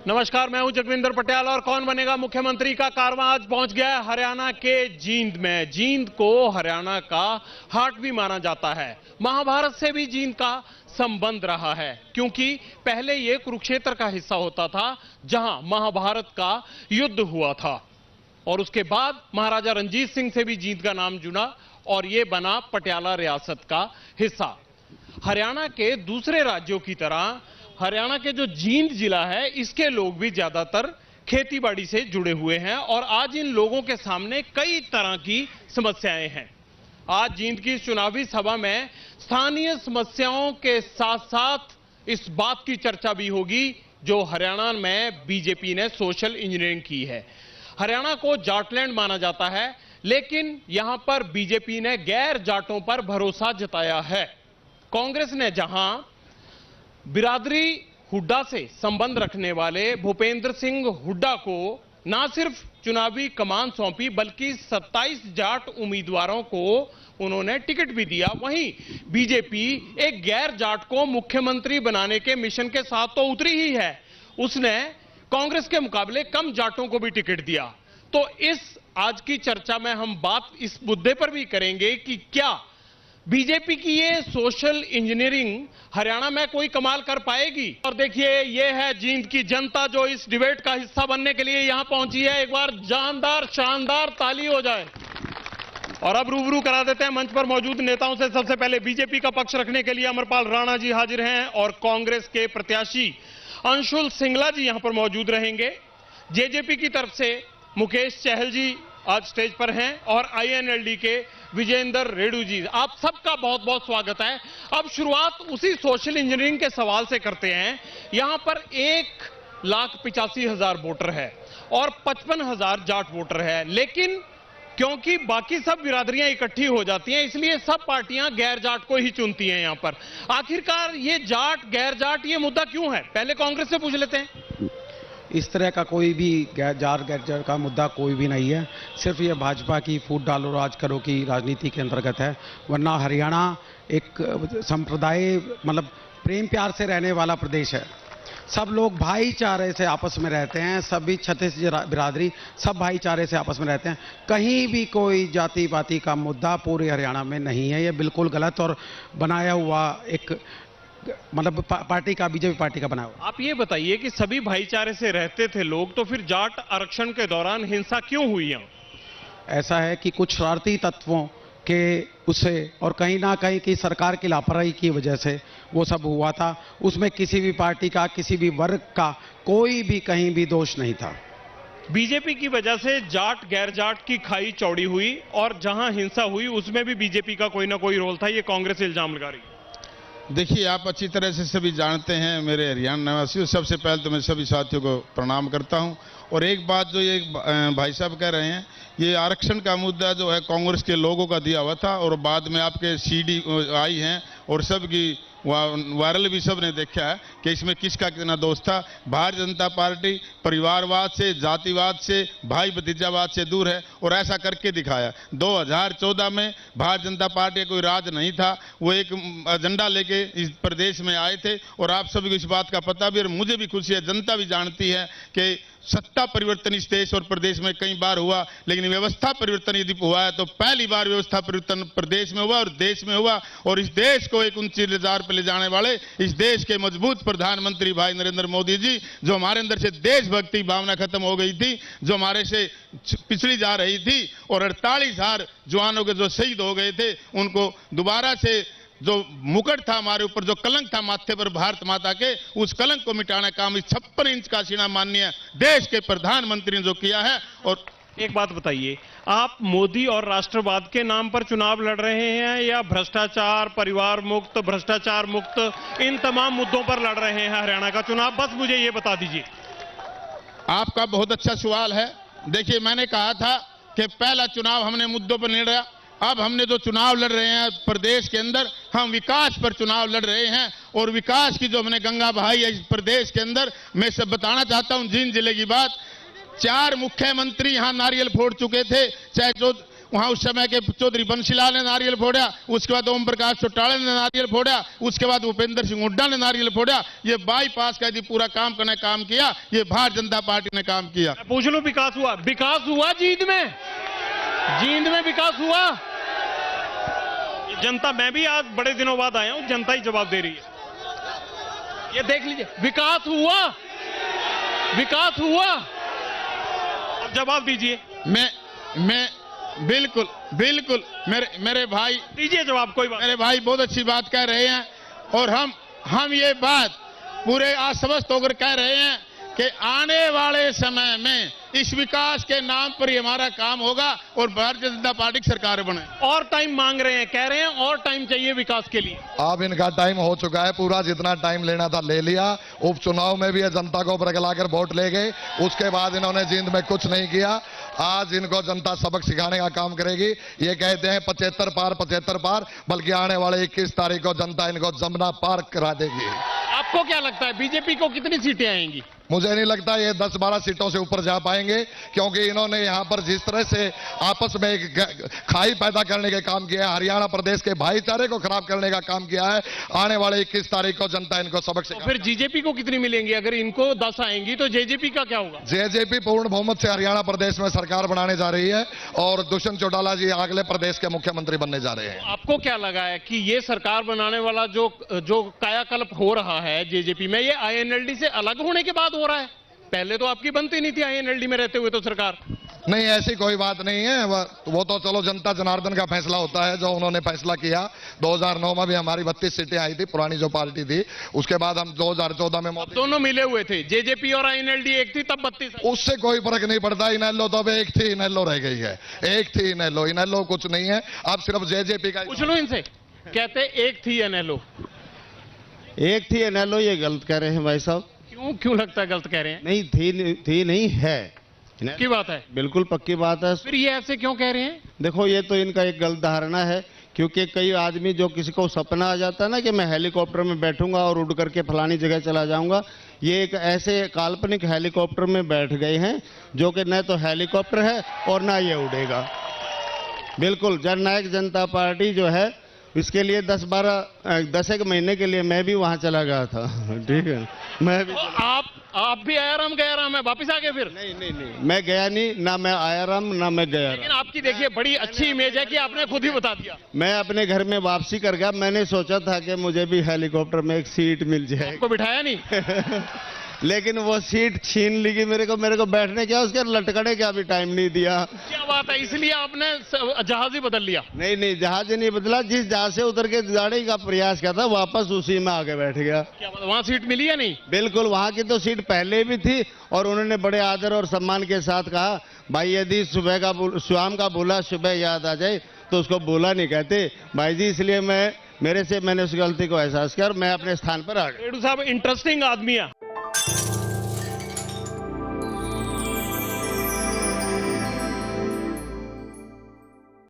नमस्कार, मैं हूं जगविंदर पटियाला और कौन बनेगा मुख्यमंत्री का कारवां आज पहुंच गया है हरियाणा के जींद में। जींद को हरियाणा का हार्ट भी माना जाता है। महाभारत से भी जींद का संबंध रहा है, क्योंकि पहले यह कुरुक्षेत्र का हिस्सा होता था जहां महाभारत का युद्ध हुआ था, और उसके बाद महाराजा रणजीत सिंह से भी जींद का नाम जुड़ा और यह बना पटियाला रियासत का हिस्सा। हरियाणा के दूसरे राज्यों की तरह हरियाणा के जो जींद जिला है, इसके लोग भी ज्यादातर खेतीबाड़ी से जुड़े हुए हैं और आज इन लोगों के सामने कई तरह की समस्याएं हैं। आज जींद की चुनावी सभा में स्थानीय समस्याओं के साथ साथ इस बात की चर्चा भी होगी जो हरियाणा में बीजेपी ने सोशल इंजीनियरिंग की है। हरियाणा को जाटलैंड माना जाता है, लेकिन यहां पर बीजेपी ने गैर जाटों पर भरोसा जताया है। कांग्रेस ने जहां बिरादरी हुड्डा से संबंध रखने वाले भूपेंद्र सिंह हुड्डा को ना सिर्फ चुनावी कमान सौंपी, बल्कि 27 जाट उम्मीदवारों को उन्होंने टिकट भी दिया, वहीं बीजेपी एक गैर जाट को मुख्यमंत्री बनाने के मिशन के साथ तो उतरी ही है। उसने कांग्रेस के मुकाबले कम जाटों को भी टिकट दिया। तो इस आज की चर्चा में हम बात इस मुद्दे पर भी करेंगे कि क्या बीजेपी की ये सोशल इंजीनियरिंग हरियाणा में कोई कमाल कर पाएगी। और देखिए, ये है जींद की जनता जो इस डिबेट का हिस्सा बनने के लिए यहां पहुंची है। एक बार जानदार शानदार ताली हो जाए। और अब रूबरू करा देते हैं मंच पर मौजूद नेताओं से। सबसे पहले बीजेपी का पक्ष रखने के लिए अमरपाल राणा जी हाजिर हैं और कांग्रेस के प्रत्याशी अंशुल सिंगला जी यहां पर मौजूद रहेंगे। जेजेपी की तरफ से मुकेश चहल जी आज स्टेज पर हैं और आईएनएलडी के विजेंद्र रेड्डू जी। आप सबका बहुत बहुत स्वागत है। अब शुरुआत उसी सोशल इंजीनियरिंग के सवाल से करते हैं। यहां पर 1,85,000 वोटर है और 55,000 जाट वोटर है, लेकिन क्योंकि बाकी सब बिरादरियां इकट्ठी हो जाती हैं, इसलिए सब पार्टियां गैर जाट को ही चुनती हैं। यहां पर आखिरकार ये जाट गैर जाट ये मुद्दा क्यों है? पहले कांग्रेस से पूछ लेते हैं। इस तरह का कोई भी गैर का मुद्दा कोई भी नहीं है। सिर्फ ये भाजपा की फूट डालो राज करो की राजनीति के अंतर्गत है। वरना हरियाणा एक संप्रदाय मतलब प्रेम प्यार से रहने वाला प्रदेश है। सब लोग भाईचारे से आपस में रहते हैं। सभी 36 बिरादरी सब भाईचारे से आपस में रहते हैं। कहीं भी कोई जाति पाति का मुद्दा पूरे हरियाणा में नहीं है। ये बिल्कुल गलत और बनाया हुआ एक मतलब पार्टी का, बीजेपी पार्टी का बना हुआ। आप ये बताइए कि सभी भाईचारे से रहते थे लोग, तो फिर जाट आरक्षण के दौरान हिंसा क्यों हुई यहाँ? ऐसा है कि कुछ शरारती तत्वों के उससे और कहीं ना कहीं की सरकार की लापरवाही की वजह से वो सब हुआ था। उसमें किसी भी पार्टी का, किसी भी वर्ग का कोई भी कहीं भी दोष नहीं था। बीजेपी की वजह से जाट गैर जाट की खाई चौड़ी हुई और जहां हिंसा हुई उसमें भी बीजेपी का कोई ना कोई रोल था, ये कांग्रेस इल्जाम लगा रही है। देखिए, आप अच्छी तरह से सभी जानते हैं, मेरे हरियाणा निवासियों, सबसे पहले तो मैं सभी साथियों को प्रणाम करता हूं। और एक बात जो ये भाई साहब कह रहे हैं, ये आरक्षण का मुद्दा जो है कांग्रेस के लोगों का दिया हुआ था और बाद में आपके सीडी आई हैं और सबकी वायरल भी सब ने देखा है कि इसमें किसका कितना दोष था। भारतीय जनता पार्टी परिवारवाद से, जातिवाद से, भाई भतीजावाद से दूर है और ऐसा करके दिखाया। 2014 में भारतीय जनता पार्टी का कोई राज नहीं था, वो एक एजेंडा लेके इस प्रदेश में आए थे और आप सभी को इस बात का पता भी और मुझे भी खुशी है, जनता भी जानती है कि सत्ता परिवर्तन इस देश और प्रदेश में कई बार हुआ, लेकिन व्यवस्था परिवर्तन यदि हुआ है तो पहली बार व्यवस्था परिवर्तन प्रदेश में हुआ और देश में हुआ। और इस देश को एक ऊंची रफ्तार पर ले जाने वाले इस देश के मजबूत प्रधानमंत्री भाई नरेंद्र मोदी जी, जो हमारे अंदर से देशभक्ति भावना खत्म हो गई थी, जो हमारे से पिछड़ी जा रही थी और 48,000 जवानों के जो शहीद हो गए थे, उनको दोबारा से जो मुकुट था हमारे ऊपर, जो कलंक था माथे पर भारत माता के, उस कलंक को मिटाने का काम इस 56 इंच का सीना माननीय देश के प्रधानमंत्री ने जो किया है। और एक बात बताइए, आप मोदी और राष्ट्रवाद के नाम पर चुनाव लड़ रहे हैं या भ्रष्टाचार, परिवार मुक्त, भ्रष्टाचार मुक्त, इन तमाम मुद्दों पर लड़ रहे हैं हरियाणा का चुनाव? बस मुझे ये बता दीजिए। आपका बहुत अच्छा सवाल है। देखिए, मैंने कहा था कि पहला चुनाव हमने मुद्दों पर नहीं लड़ा। अब हमने जो चुनाव लड़ रहे हैं प्रदेश के अंदर, हम विकास पर चुनाव लड़ रहे हैं और विकास की जो हमने गंगा बहाई है इस प्रदेश के अंदर। मैं सब बताना चाहता हूं जींद जिले की बात। 4 मुख्यमंत्री यहां नारियल फोड़ चुके थे, चाहे जो वहां उस समय के चौधरी बंसीलाल ने नारियल फोड़ा, उसके बाद ओम प्रकाश चौटाला ने नारियल फोड़ा, उसके बाद भूपेंद्र सिंह हुड्डा ने नारियल फोड़ा। ये बाईपास का यदि पूरा काम करने काम किया, ये भारतीय जनता पार्टी ने काम किया। मैं पूछ लूं, विकास हुआ जींद में विकास हुआ? जनता, मैं भी आज बड़े दिनों बाद आया हूं, जनता ही जवाब दे रही है। ये देख लीजिए, विकास हुआ। अब जवाब दीजिए। मैं बिल्कुल मेरे भाई दीजिए जवाब, कोई बात। मेरे भाई बहुत अच्छी बात कह रहे हैं, और हम ये बात पूरे आश्वस्त होकर कह रहे हैं कि आने वाले समय में इस विकास के नाम पर ही हमारा काम होगा और भारतीय जनता पार्टी की सरकार बने। और टाइम मांग रहे हैं, कह रहे हैं और टाइम चाहिए विकास के लिए। अब इनका टाइम हो चुका है पूरा, जितना टाइम लेना था ले लिया। उपचुनाव में भी ये जनता को बरगलाकर वोट ले गए, उसके बाद इन्होंने जींद में कुछ नहीं किया। आज इनको जनता सबक सिखाने का काम करेगी। ये कहते हैं 75 पार, बल्कि आने वाले 21 तारीख को जनता इनको जमुना पार करा देगी। आपको क्या लगता है बीजेपी को कितनी सीटें आएंगी? मुझे नहीं लगता ये 10-12 सीटों से ऊपर जा पाएंगे, क्योंकि इन्होंने यहां पर जिस तरह से आपस में एक खाई पैदा करने के काम किया है, हरियाणा प्रदेश के भाईचारे को खराब करने का काम किया है। आने वाले 21 तारीख को जनता इनको सबक सिखाएगी। तो फिर जेजेपी को कितनी मिलेंगी? अगर इनको 10 आएंगी तो जेजेपी का क्या होगा? जेजेपी पूर्ण बहुमत से हरियाणा प्रदेश में सरकार बनाने जा रही है, और दुष्यंत चौटाला जी अगले प्रदेश के मुख्यमंत्री बनने जा रहे हैं। आपको क्या लगा है कि ये सरकार बनाने वाला जो कायाकल्प हो रहा है जेजेपी में, ये आईएनएलडी से अलग होने के बाद हो रहा है? पहले तो आपकी बनती नहीं थी आईएनएलडी में रहते हुए तो सरकार। नहीं, ऐसी कोई बात नहीं है। वो तो चलो जनता जनार्दन का फैसला होता है, जो उन्होंने फैसला किया। 2009 में भी हमारी 32 सीटें आई थी, पुरानी जो पार्टी थी। उसके बाद हम 2014 में दोनों मिले हुए थे, जेजेपी और आईएनएलडी एक थी, तब 32। उससे कोई फर्क नहीं पड़ता। इनेलो तो अब एक थी, इनेलो रह गई है। एक थी इनेलो कुछ नहीं है। अब सिर्फ जेजेपी का। पूछ लो इनसे, कहते एक थी इनेलो। एक थी इनेलो, ये गलत कह रहे हैं भाई साहब। क्यों लगता है गलत कह रहे हैं? नहीं थी नहीं है, की बात है, बिल्कुल पक्की बात है। फिर ये ऐसे क्यों कह रहे हैं? देखो, ये तो इनका एक गलत धारणा है, क्योंकि कई आदमी जो किसी को सपना आ जाता है ना कि मैं हेलीकॉप्टर में बैठूंगा और उड़ करके फलानी जगह चला जाऊंगा, ये एक ऐसे काल्पनिक हेलीकॉप्टर में बैठ गए हैं जो कि न तो हेलीकॉप्टर है और ना ये उड़ेगा। बिल्कुल, जननायक जनता पार्टी जो है, इसके लिए 10 एक महीने के लिए मैं भी वहां चला गया था। ठीक है, मैं भी। आप भी आया राम गया राम है, वापिस आ गए फिर? नहीं, मैं गया नहीं, ना मैं आया राम ना मैं गया राम। लेकिन आपकी देखिए बड़ी अच्छी इमेज है कि आपने खुद ही बता दिया। मैं अपने घर में वापसी कर गया। मैंने सोचा था कि मुझे भी हेलीकॉप्टर में एक सीट मिल जाए। आपको बिठाया नहीं? लेकिन वो सीट छीन ली गई मेरे को बैठने क्या, उसके लटकने का भी टाइम नहीं दिया। क्या बात है, इसलिए आपने जहाज ही बदल लिया? नहीं, जहाज नहीं बदला। जिस जहाज से उतर के जाने का प्रयास किया था, वापस उसी में आके बैठ गया। क्या बात, वहां सीट मिली या नहीं? बिल्कुल, वहां की तो सीट पहले भी थी, और उन्होंने बड़े आदर और सम्मान के साथ कहा, भाई यदि शाम का बोला सुबह याद आ जाए तो उसको बोला नहीं कहते भाई जी। इसलिए मैंने उस गलती को एहसास किया और मैं अपने स्थान पर आ गया। रेड्डू साहब इंटरेस्टिंग आदमी है।